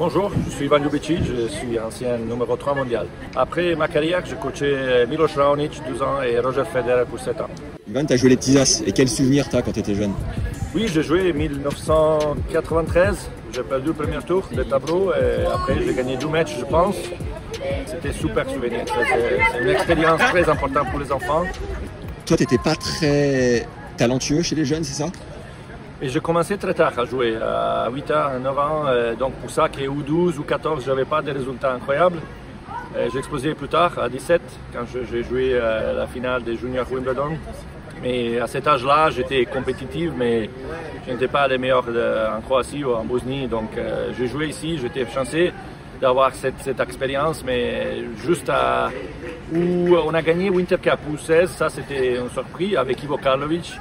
Bonjour, je suis Ivan Ljubicic, je suis ancien numéro 3 mondial. Après ma carrière, j'ai coaché Milos Raonic 12 ans et Roger Federer pour 7 ans. Ivan, tu as joué les petits as. Et quel souvenir tu as quand tu étais jeune? Oui, j'ai joué en 1993. J'ai perdu le premier tour de tableau et après j'ai gagné 2 matchs, je pense. C'était super souvenir. C'est une expérience très importante pour les enfants. Toi, tu n'étais pas très talentueux chez les jeunes, c'est ça? Et j'ai commencé très tard à jouer, à 8 ans, à 9 ans. Donc pour ça qu'au 12 ou 14, je n'avais pas de résultats incroyables. J'ai explosé plus tard, à 17, quand j'ai joué la finale des juniors Wimbledon. Mais à cet âge-là, j'étais compétitif, mais je n'étais pas le meilleur en Croatie ou en Bosnie. Donc j'ai joué ici, j'étais chanceux d'avoir cette expérience, mais juste où on a gagné Winter Cup U16, ça c'était une surprise avec Ivo Karlovic.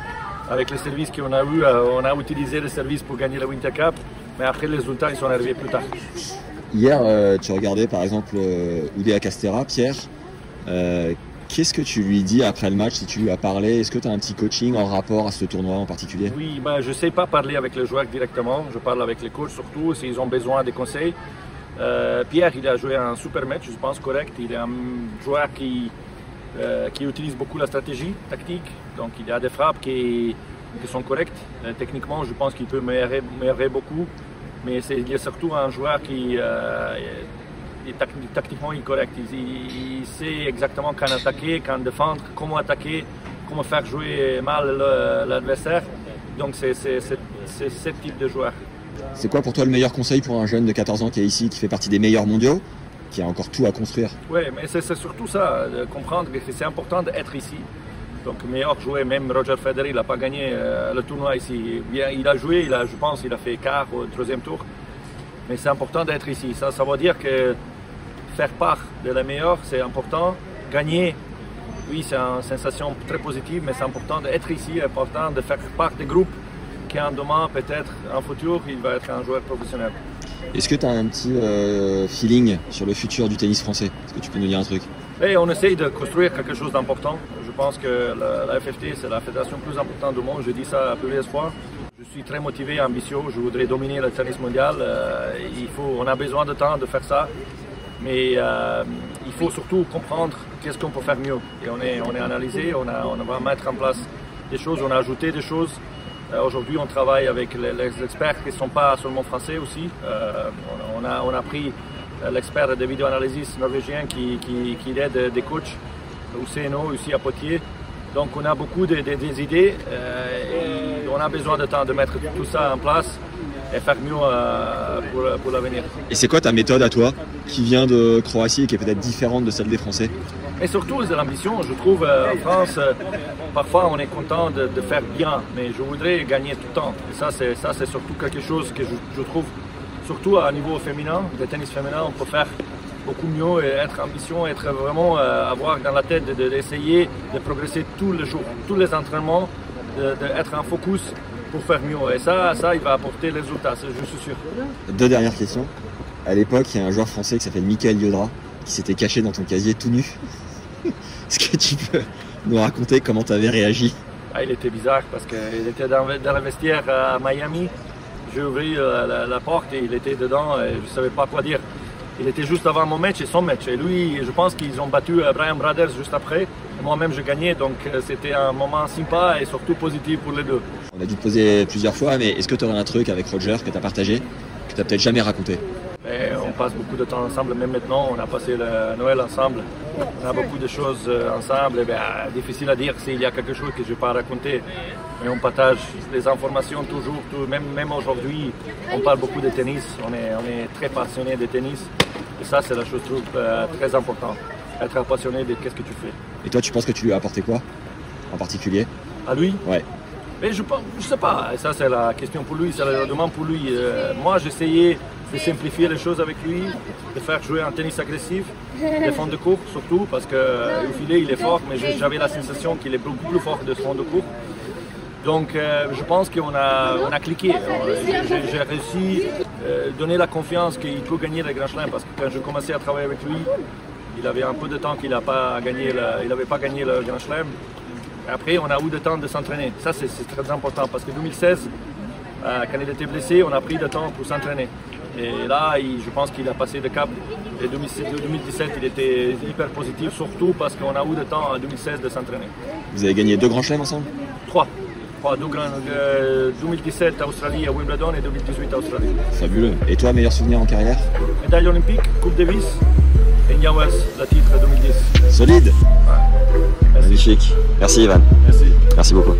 Avec les services qu'on a eu, on a utilisé les services pour gagner le Winter Cup, mais après les résultats ils sont arrivés plus tard. Hier, tu regardais par exemple Oudéa Castera, Pierre. Qu'est-ce que tu lui dis après le match, si tu lui as parlé? Est-ce que tu as un petit coaching en rapport à ce tournoi en particulier? Oui, je ne sais pas parler avec les joueurs directement, je parle avec les coachs surtout, s'ils ont besoin de conseils. Pierre, il a joué un super match, je pense correct. Il est un joueur qui utilise beaucoup la stratégie tactique, donc il y a des frappes qui sont correctes. Techniquement, je pense qu'il peut améliorer beaucoup, mais il est surtout un joueur qui tactiquement il est correct. Il sait exactement quand attaquer, quand défendre, comment attaquer, comment faire jouer mal l'adversaire. Donc c'est ce type de joueur. C'est quoi pour toi le meilleur conseil pour un jeune de 14 ans qui est ici, qui fait partie des meilleurs mondiaux, qui a encore tout à construire? Oui, mais c'est surtout ça, de comprendre que c'est important d'être ici. Donc meilleur joueur, même Roger Federer, il n'a pas gagné le tournoi ici. Il a joué, je pense qu'il a fait quart au 3e tour. Mais c'est important d'être ici. Ça veut dire que faire part de la meilleure, c'est important. Gagner, oui, c'est une sensation très positive, mais c'est important d'être ici, c'est important de faire part des groupes qui en demain, peut-être en futur, il va être un joueur professionnel. Est-ce que tu as un petit feeling sur le futur du tennis français? Est-ce que tu peux nous dire un truc? Et on essaye de construire quelque chose d'important. Je pense que la FFT, c'est la fédération plus importante du monde. Je dis ça plusieurs fois. Je suis très motivé, ambitieux. Je voudrais dominer le tennis mondial. On a besoin de temps de faire ça. Mais il faut surtout comprendre qu'est-ce qu'on peut faire mieux. Et on est analysé, on va mettre en place des choses, on a ajouté des choses. Aujourd'hui, on travaille avec les experts qui ne sont pas seulement français aussi. On a pris l'expert de vidéo-analysis norvégien qui aide des coachs au CNO, ici à Poitiers. Donc on a beaucoup des idées et on a besoin de temps de mettre tout ça en place et faire mieux pour l'avenir. Et c'est quoi ta méthode à toi, qui vient de Croatie et qui est peut-être différente de celle des Français? Et surtout, c'est l'ambition. Je trouve en France, parfois on est content de faire bien, mais je voudrais gagner tout le temps. Et ça, c'est surtout quelque chose que je trouve, surtout à niveau féminin, le tennis féminin, on peut faire beaucoup mieux et être ambitieux, être vraiment avoir dans la tête d'essayer de progresser tous les jours, tous les entraînements, d'être en focus pour faire mieux. Et ça, il va apporter les résultats, je suis sûr. 2 dernières questions. À l'époque, il y a un joueur français qui s'appelle Mikael Yodra qui s'était caché dans ton casier tout nu. Est-ce que tu peux nous raconter comment tu avais réagi? Il était bizarre parce qu'il était dans le vestiaire à Miami. J'ai ouvert la porte et il était dedans et je ne savais pas quoi dire. Il était juste avant mon match et son match. Et lui, je pense qu'ils ont battu Bryan Brothers juste après. Moi-même, j'ai gagné, donc c'était un moment sympa et surtout positif pour les deux. On a dû te poser plusieurs fois, mais est-ce que tu aurais un truc avec Roger que tu as partagé, que tu n'as peut-être jamais raconté? Et on passe beaucoup de temps ensemble, même maintenant, on a passé le Noël ensemble. On a beaucoup de choses ensemble. Et difficile à dire s'il y a quelque chose que je n'ai pas raconté. Mais on partage les informations toujours, même aujourd'hui, on parle beaucoup de tennis. On est très passionné de tennis. Et ça, c'est la chose que je trouve très importante. Être passionné de qu'est-ce que tu fais. Et toi, tu penses que tu lui as apporté quoi, en particulier? À lui? Ouais. Mais je ne sais pas, ça c'est la question pour lui, c'est la demande pour lui. Moi j'essayais de simplifier les choses avec lui, de faire jouer un tennis agressif, des fonds de cours surtout, parce qu'au filet il est fort, mais j'avais la sensation qu'il est beaucoup plus fort de fonds de cours. Donc je pense qu'on a cliqué. J'ai réussi à donner la confiance qu'il peut gagner le Grand Chelem, parce que quand je commençais à travailler avec lui, il avait un peu de temps qu'il n'avait pas gagné le Grand Chelem. Après, on a eu le temps de s'entraîner. Ça, c'est très important parce que 2016, quand il était blessé, on a pris le temps pour s'entraîner. Et là, je pense qu'il a passé le cap. Et 2017, il était hyper positif, surtout parce qu'on a eu le temps en 2016 de s'entraîner. Vous avez gagné 2 grands chelems ensemble? 3. 2017 Australie à Wimbledon et 2018 à Australie. Fabuleux. Et toi, meilleur souvenir en carrière? Médaille olympique, Coupe Davis et Indian Wells, le titre 2010. Solide. Ouais. Merci. Magnifique. Merci Ivan. Merci. Merci beaucoup.